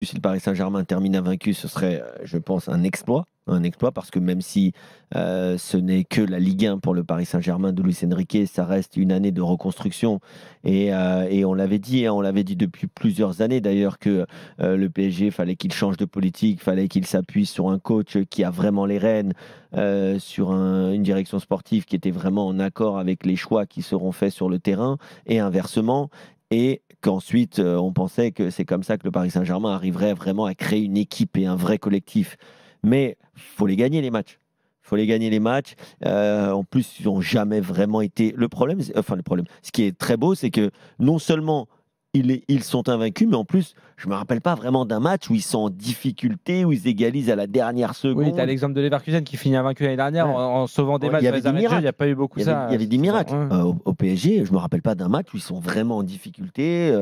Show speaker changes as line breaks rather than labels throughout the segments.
si le Paris Saint-Germain termine invaincu, ce serait, je pense, un exploit. Un exploit parce que même si ce n'est que la Ligue 1 pour le Paris Saint-Germain de Luis Enrique, ça reste une année de reconstruction. Et on l'avait dit, hein, on l'avait dit depuis plusieurs années d'ailleurs que le PSG, fallait qu'il change de politique, fallait qu'il s'appuie sur un coach qui a vraiment les rênes, sur une direction sportive qui était vraiment en accord avec les choix qui seront faits sur le terrain et inversement. Et qu'ensuite, on pensait que c'est comme ça que le Paris Saint-Germain arriverait vraiment à créer une équipe et un vrai collectif. Mais faut les gagner les matchs. Faut les gagner les matchs. En plus, ils n'ont jamais vraiment été. Le problème, le problème. Ce qui est très beau, c'est que non seulement ils sont invaincus, mais en plus, je me rappelle pas vraiment d'un match où ils sont en difficulté, où ils égalisent à la dernière
Oui, tu as
seconde.
l'exemple de Leverkusen qui finit invaincu l'année dernière
Ouais.
en sauvant des matchs
Il y
dans
avait
les
des
arrêts de jeu. Il
miracles.
n'y a pas eu beaucoup ça.
Il y avait des miracles.
Ouais.
Au PSG, je me rappelle pas d'un match où ils sont vraiment en difficulté.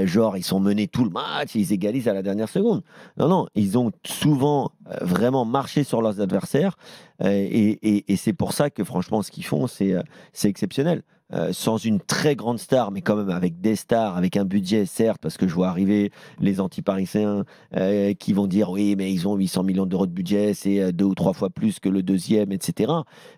Genre, ils sont menés tout le match et ils égalisent à la dernière seconde. Non, non, ils ont souvent vraiment marché sur leurs adversaires. Et c'est pour ça que, franchement, ce qu'ils font, c'est exceptionnel. Sans une très grande star, mais quand même avec des stars, avec un budget, certes, parce que je vois arriver les anti-parisiens qui vont dire oui, mais ils ont 800 millions d'euros de budget, c'est 2 ou 3 fois plus que le deuxième, etc.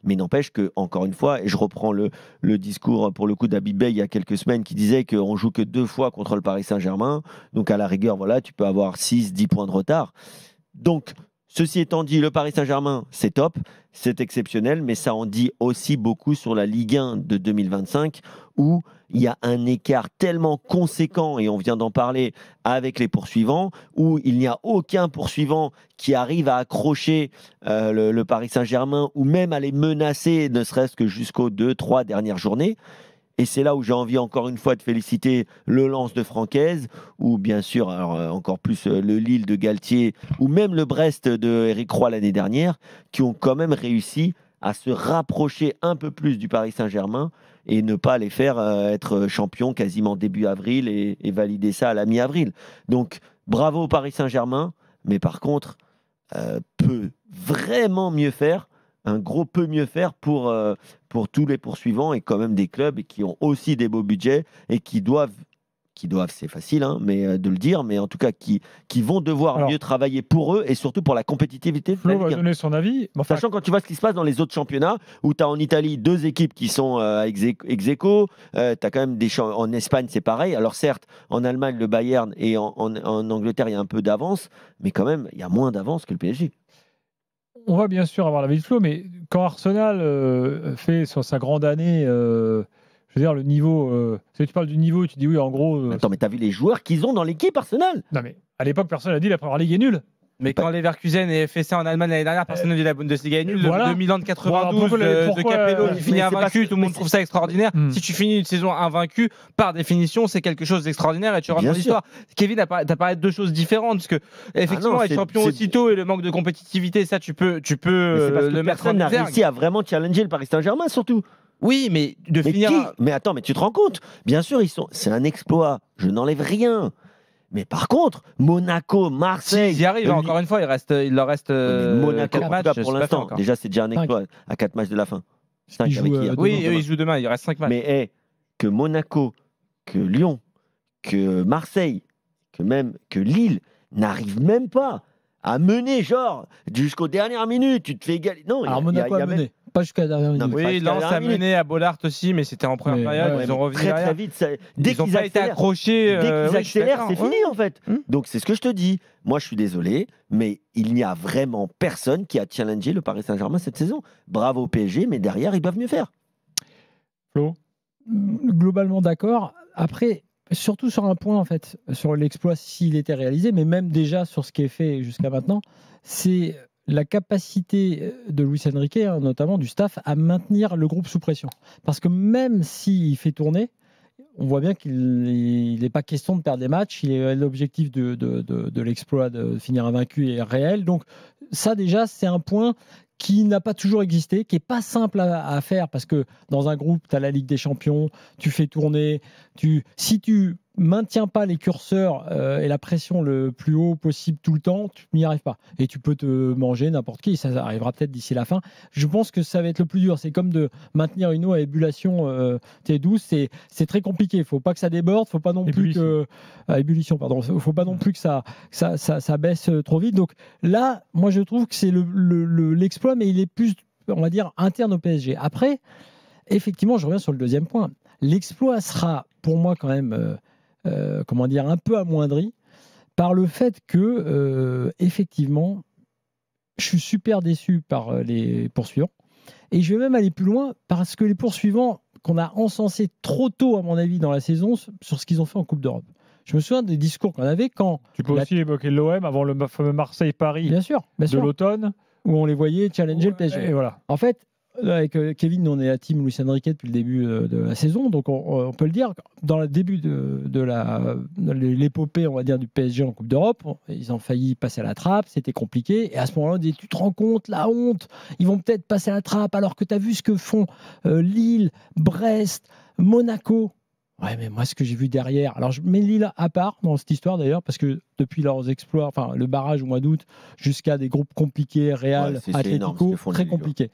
Mais n'empêche que, encore une fois, et je reprends le discours pour le coup d'Habib Bey il y a quelques semaines qui disait qu'on joue que 2 fois contre le Paris Saint-Germain, donc à la rigueur, voilà, tu peux avoir 6, 10 points de retard. Donc, ceci étant dit, le Paris Saint-Germain, c'est top, c'est exceptionnel, mais ça en dit aussi beaucoup sur la Ligue 1 de 2025, où il y a un écart tellement conséquent, et on vient d'en parler avec les poursuivants, où il n'y a aucun poursuivant qui arrive à accrocher le Paris Saint-Germain, ou même à les menacer, ne serait-ce que jusqu'aux 2, 3 dernières journées. Et c'est là où j'ai envie encore une fois de féliciter le Lens de Francaise, ou bien sûr alors, encore plus le Lille de Galtier, ou même le Brest de Éric Roy l'année dernière, qui ont quand même réussi à se rapprocher un peu plus du Paris Saint-Germain et ne pas les faire être champions quasiment début avril et valider ça à la mi-avril. Donc bravo au Paris Saint-Germain, mais par contre, peut vraiment mieux faire, un gros peu mieux faire pour tous les poursuivants et quand même des clubs qui ont aussi des beaux budgets et qui doivent, c'est facile hein, mais, de le dire, mais en tout cas qui vont devoir
Alors,
mieux travailler pour eux et surtout pour la compétitivité de la
Flo va
Ligue 1.
donner son avis. Enfin,
Sachant quand tu vois ce qui se passe dans les autres championnats, où tu as en Italie 2 équipes qui sont ex aequo, tu as quand même en Espagne c'est pareil. Alors certes, en Allemagne le Bayern et en Angleterre il y a un peu d'avance, mais quand même il y a moins d'avance que le PSG.
on va bien sûr avoir l'avis de Flo, mais quand Arsenal fait sur sa grande année, je veux dire, le niveau. Si tu parles du niveau, tu dis oui, en gros.
Attends, mais t'as vu les joueurs qu'ils ont dans l'équipe Arsenal?
Non, mais à l'époque, personne n'a dit la première ligue est nulle.
Mais quand Leverkusen ait fait ça en Allemagne l'année dernière, personne n'a dit la Bundesliga est nulle.
Voilà.
Le Milan de 92
Bon, alors,
de Capello qui
mais
finit
c'est
invaincu,
parce
tout le monde trouve ça extraordinaire. Si tu finis une saison invaincu, par définition, c'est quelque chose d'extraordinaire et tu rentres
Bien
dans
sûr.
l'histoire. Kevin, t'as parlé de deux choses différentes parce que effectivement,
non,
être champion aussitôt et le manque de compétitivité, ça tu peux
Mais c'est parce que
le mettre en
personne n'a
exergue.
réussi à vraiment challenger le Paris Saint-Germain surtout.
Oui, mais de
Mais
finir.
Mais attends, mais tu te rends compte? Bien sûr, c'est un exploit. Je n'enlève rien. Mais par contre, Monaco, Marseille.
S'ils y arrivent, encore une fois, il leur reste
Mais Monaco,
4
en
matchs.
tout cas,
c'est
pour
pas fait
l'instant,
encore.
déjà c'est déjà un exploit à 4 matchs de la fin. 5
Ils
avec
jouent,
hier.
Oui,
demain.
ils jouent demain, il reste 5 matchs.
Mais que Monaco, que Lyon, que Marseille, que Lille n'arrivent même pas à mener, genre, jusqu'aux dernières minutes, tu te fais égaler. Non,
Alors
il y
Monaco a
même-
mené, pas jusqu'à la dernière
Non,
minute.
mais pas
Oui,
jusqu'à la
Lens a
dernière minute.
mené à Bollard aussi, mais c'était en première
Mais,
période.
ouais,
Ils ont
mais
revenu
très
derrière.
très vite. Dès
Ils n'ont
qu'ils
pas été
accélèrent,
accrochés.
dès qu'ils
oui, je suis
accélèrent,
d'accord.
c'est fini en fait.
Hum.
Donc c'est ce que je te dis. Moi, je suis désolé, mais il n'y a vraiment personne qui a challengé le Paris Saint-Germain cette saison. Bravo au PSG, mais derrière, ils doivent mieux faire.
Flo.
Globalement d'accord. Après, surtout sur un point, en fait, sur l'exploit s'il était réalisé, mais même déjà sur ce qui est fait jusqu'à maintenant, c'est la capacité de Luis Enrique, hein, notamment du staff, à maintenir le groupe sous pression. Parce que même s'il fait tourner, on voit bien qu'il n'est pas question de perdre des matchs. L'objectif de l'exploit de finir invaincu est réel. Donc ça déjà, c'est un point qui n'a pas toujours existé, qui n'est pas simple à faire, parce que dans un groupe, tu as la Ligue des Champions, tu fais tourner, si tu maintiens pas les curseurs et la pression le plus haut possible tout le temps, tu n'y arrives pas. Et tu peux te manger n'importe qui, ça arrivera peut-être d'ici la fin. Je pense que ça va être le plus dur. C'est comme de maintenir une eau à ébullition douce, c'est très compliqué. Il ne faut pas que ça déborde, faut pas non plus que ébullition, pardon. Faut pas non plus que ça baisse trop vite. Donc là, moi je trouve que c'est l'exploit, mais il est plus, on va dire, interne au PSG. Après, effectivement, je reviens sur le deuxième point. L'exploit sera pour moi quand même, un peu amoindri par le fait que, effectivement, je suis super déçu par les poursuivants. Et je vais même aller plus loin parce que les poursuivants qu'on a encensés trop tôt, à mon avis, dans la saison, sur ce qu'ils ont fait en Coupe d'Europe. Je me souviens des discours qu'on avait quand...
Tu peux aussi évoquer l'OM avant le fameux Marseille-Paris
bien sûr.
l'automne.
Où on les voyait challenger le PSG.
Et voilà.
En fait, avec Kevin, on est la team Luis Enrique depuis le début de la saison, donc on peut le dire, dans le début de l'épopée, on va dire, du PSG en Coupe d'Europe, ils ont failli passer à la trappe, c'était compliqué, et à ce moment-là, on dit, tu te rends compte, la honte, ils vont peut-être passer à la trappe, alors que tu as vu ce que font Lille, Brest, Monaco. Ouais, mais moi, ce que j'ai vu derrière, alors je mets Lille à part dans cette histoire d'ailleurs, parce que depuis leurs exploits, enfin le barrage au mois d'août, jusqu'à des groupes compliqués, Real, Atlético, très compliqués.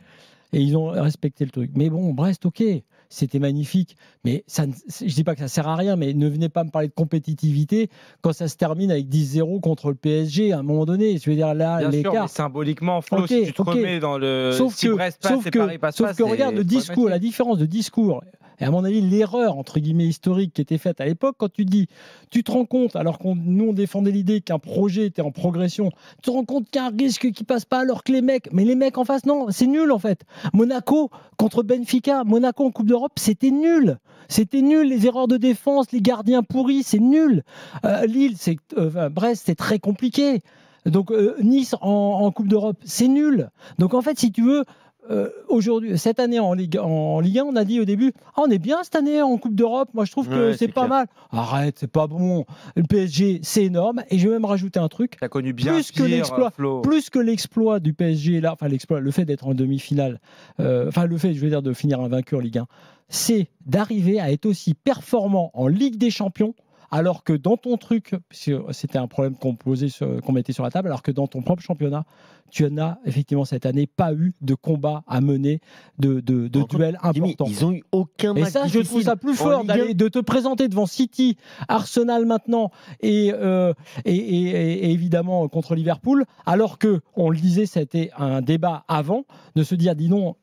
Et ils ont respecté le truc. Mais bon, Brest, ok, c'était magnifique. Mais ça, je dis pas que ça sert à rien, mais ne venez pas me parler de compétitivité quand ça se termine avec 10-0 contre le PSG à un moment donné. Je veux dire, là, l'écart.
Bien sûr, mais symboliquement, Flo, si tu te remets dans le... Si Brest passe et Paris passe pas,
sauf que regarde le discours, la différence de discours. Et à mon avis, l'erreur, entre guillemets, historique qui était faite à l'époque, quand tu dis, tu te rends compte, alors qu'on nous on défendait l'idée qu'un projet était en progression, tu te rends compte qu'il y a un risque qui passe pas, alors que les mecs en face, non, c'est nul en fait. Monaco contre Benfica, Monaco en Coupe d'Europe, c'était nul. C'était nul, les erreurs de défense, les gardiens pourris, c'est nul. Lille, Brest, c'est très compliqué. Donc Nice en Coupe d'Europe, c'est nul. Donc en fait, si tu veux, aujourd'hui, cette année en Ligue 1, on a dit au début, on est bien cette année en Coupe d'Europe, moi je trouve que c'est pas mal. Arrête, c'est pas bon. Le PSG, c'est énorme. Et je vais même rajouter un truc.
T'as connu bien
plus que l'exploit du PSG, là, enfin l'exploit, le fait d'être en demi-finale, le fait, je veux dire, de finir invaincu en Ligue 1, c'est d'arriver à être aussi performant en Ligue des Champions. Alors que dans ton truc, c'était un problème qu'on mettait sur la table, alors que dans ton propre championnat, tu n'as effectivement cette année pas eu de combat à mener, de duel important.
Ils ont eu aucun match.
Et ça, je trouve ça plus fort de te présenter devant City, Arsenal maintenant et évidemment contre Liverpool, alors que on le disait, c'était un débat avant de se dire, dis non.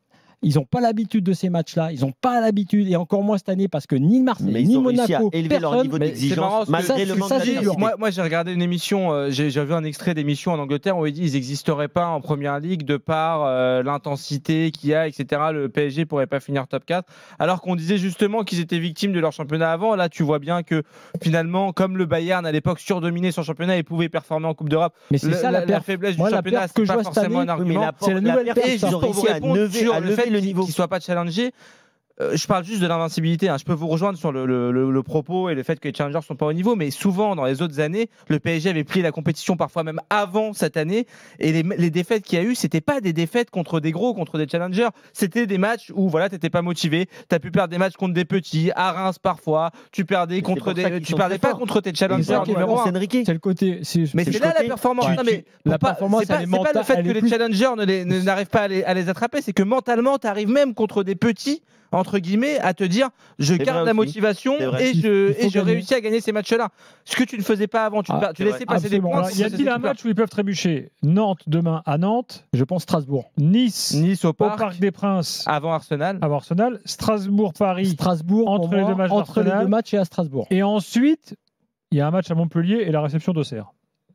Ils n'ont pas l'habitude de ces matchs-là. Ils n'ont pas l'habitude, et encore moins cette année, parce que ni Marseille, ni Monaco,
élever leur niveau d'exigence malgré le manque d'adversité.
Moi, j'ai regardé une émission, j'ai vu un extrait d'émission en Angleterre où ils disent qu'ils n'existeraient pas en Première Ligue de par l'intensité qu'il y a, etc. Le PSG ne pourrait pas finir top 4. Alors qu'on disait justement qu'ils étaient victimes de leur championnat avant. Là, tu vois bien que finalement, comme le Bayern à l'époque surdominait son championnat et pouvait performer en Coupe d'Europe,
mais c'est ça la
faiblesse du championnat, c'est pas forcément un argument.
C'est la nouvelle
perte. Ils ont réussi à lever le niveau.
Qu'il ne soit pas challengé. Je parle juste de l'invincibilité. Je peux vous rejoindre sur le propos et le fait que les challengers ne sont pas au niveau, mais souvent, dans les autres années, le PSG avait plié la compétition, parfois même avant cette année, et les défaites qu'il y a eu, c'était pas des défaites contre des gros, contre des challengers, c'était des matchs où voilà, tu n'étais pas motivé, tu as pu perdre des matchs contre des petits, à Reims parfois, tu perdais pas contre tes challengers numéro 1.
C'est le côté.
Mais c'est là la performance.
La performance,
c'est pas le fait que les challengers n'arrivent pas à les attraper, c'est que mentalement, tu arrives même contre des petits, entre guillemets, à te dire je garde la motivation et je réussis à gagner ces matchs-là. Ce que tu ne faisais pas avant, tu laissais passer des points.
Il y a-t-il un match où ils peuvent trébucher? Nantes demain à Nantes.
Je pense Strasbourg.
Nice
au Parc
des Princes.
Avant Arsenal.
Strasbourg-Paris.
Entre les deux matchs et à Strasbourg.
Et ensuite, il y a un match à Montpellier et la réception d'Auxerre.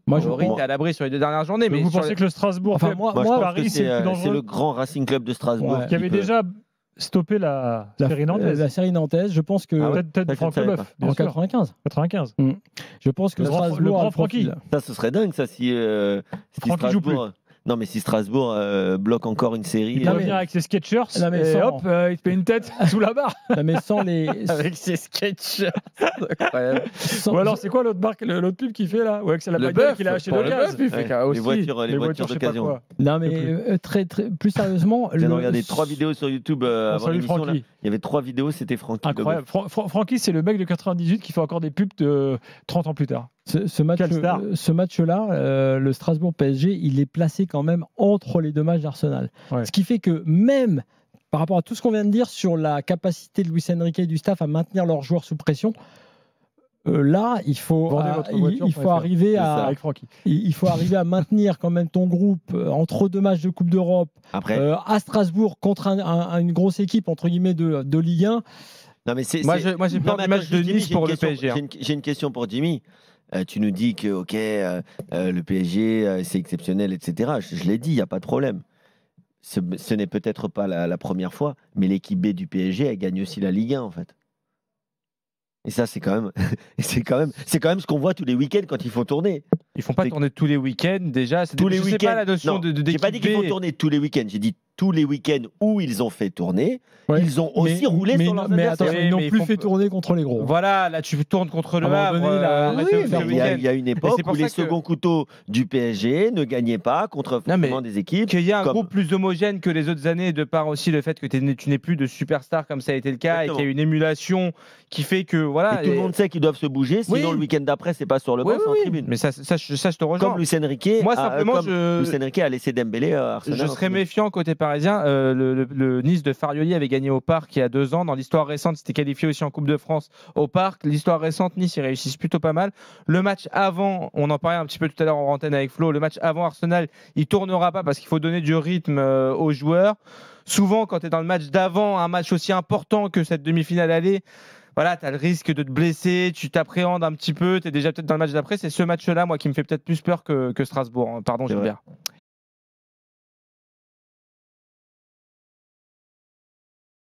Moi, je t'es à l'abri sur les 2 dernières journées. Mais
vous pensez que le Strasbourg,
Paris, c'est le grand Racing Club de Strasbourg
qui avait déjà stopper la série nantaise.
La série nantaise, je pense que...
Peut-être Franck Leboeuf.
En 95.
Je
pense que
le grand Francky.
Ça, ce serait dingue, ça, si
Francky joue plus.
Non, mais si Strasbourg bloque encore une série.
Il peut revenir avec ses Skechers et hop, il te met une tête sous la barre.
Non, mais sans les.
Avec ses Skechers. Incroyable.
Ou alors, c'est quoi l'autre marque, l'autre pub qu'il fait là? Ouais, c'est la bagnole qu'il a acheté d'occasion.
Les voitures d'occasion.
Non, mais très, plus sérieusement.
J'ai regardé 3 vidéos sur YouTube avant l'émission. Il y avait 3 vidéos, c'était Francky.
Incroyable. Francky, c'est le mec de 98 qui fait encore des pubs de 30 ans plus tard.
Ce match-là, le Strasbourg-PSG, il est placé quand même entre les deux matchs d'Arsenal. Ouais. Ce qui fait que même par rapport à tout ce qu'on vient de dire sur la capacité de Luis Enrique et du staff à maintenir leurs joueurs sous pression, là, il faut arriver à maintenir quand même ton groupe entre 2 matchs de Coupe d'Europe.
Après,
à Strasbourg contre une grosse équipe entre guillemets de Ligue 1.
Non, mais
moi j'ai peur du match de Nice pour le PSG.
J'ai une question pour Jimmy. Tu nous dis que le PSG c'est exceptionnel, etc. Je l'ai dit, il n'y a pas de problème. Ce n'est peut-être pas la première fois, mais l'équipe B du PSG, elle gagne aussi la Ligue 1 en fait. Et ça, c'est quand même ce qu'on voit tous les week-ends quand il faut tourner.
Ils font pas tourner tous les week-ends déjà.
Tous les week-ends.
Pas la notion de
j'ai pas dit qu'il faut tourner tous les week-ends. J'ai dit tous les week-ends où ils ont fait tourner. Ouais. Ils ont aussi roulé sur leurs adversaires.
Ils n'ont plus fait tourner contre les gros.
Voilà, là tu tournes contre le Havre.
Il y a une époque où les seconds couteaux du PSG ne gagnaient pas contre des équipes.
Qu'il y a un groupe plus homogène que les autres années, de par aussi le fait que tu n'es plus de superstar comme ça a été le cas. Exactement. Et qu'il y a une émulation qui fait que voilà.
Et tout le monde sait qu'ils doivent se bouger, sinon le week-end d'après c'est pas sur le banc, c'est en tribune.
Mais ça je te rejoins.
Comme Luis Enrique.
Moi simplement
Luis Enrique a laissé Dembélé à Arsenal.
Je serais méfiant côté parisien. Le Nice de Farioli avait gagné au Parc il y a 2 ans. Dans l'histoire récente, c'était qualifié aussi en Coupe de France au Parc. L'histoire récente, Nice, ils réussissent plutôt pas mal. Le match avant, on en parlait un petit peu tout à l'heure en antenne avec Flo, le match avant Arsenal, il tournera pas parce qu'il faut donner du rythme aux joueurs. Souvent, quand tu es dans le match d'avant, un match aussi important que cette demi-finale aller, voilà, tu as le risque de te blesser, tu t'appréhendes un petit peu, tu es déjà peut-être dans le match d'après. C'est ce match-là, moi, qui me fait peut-être plus peur que Strasbourg. Pardon, Gilbert.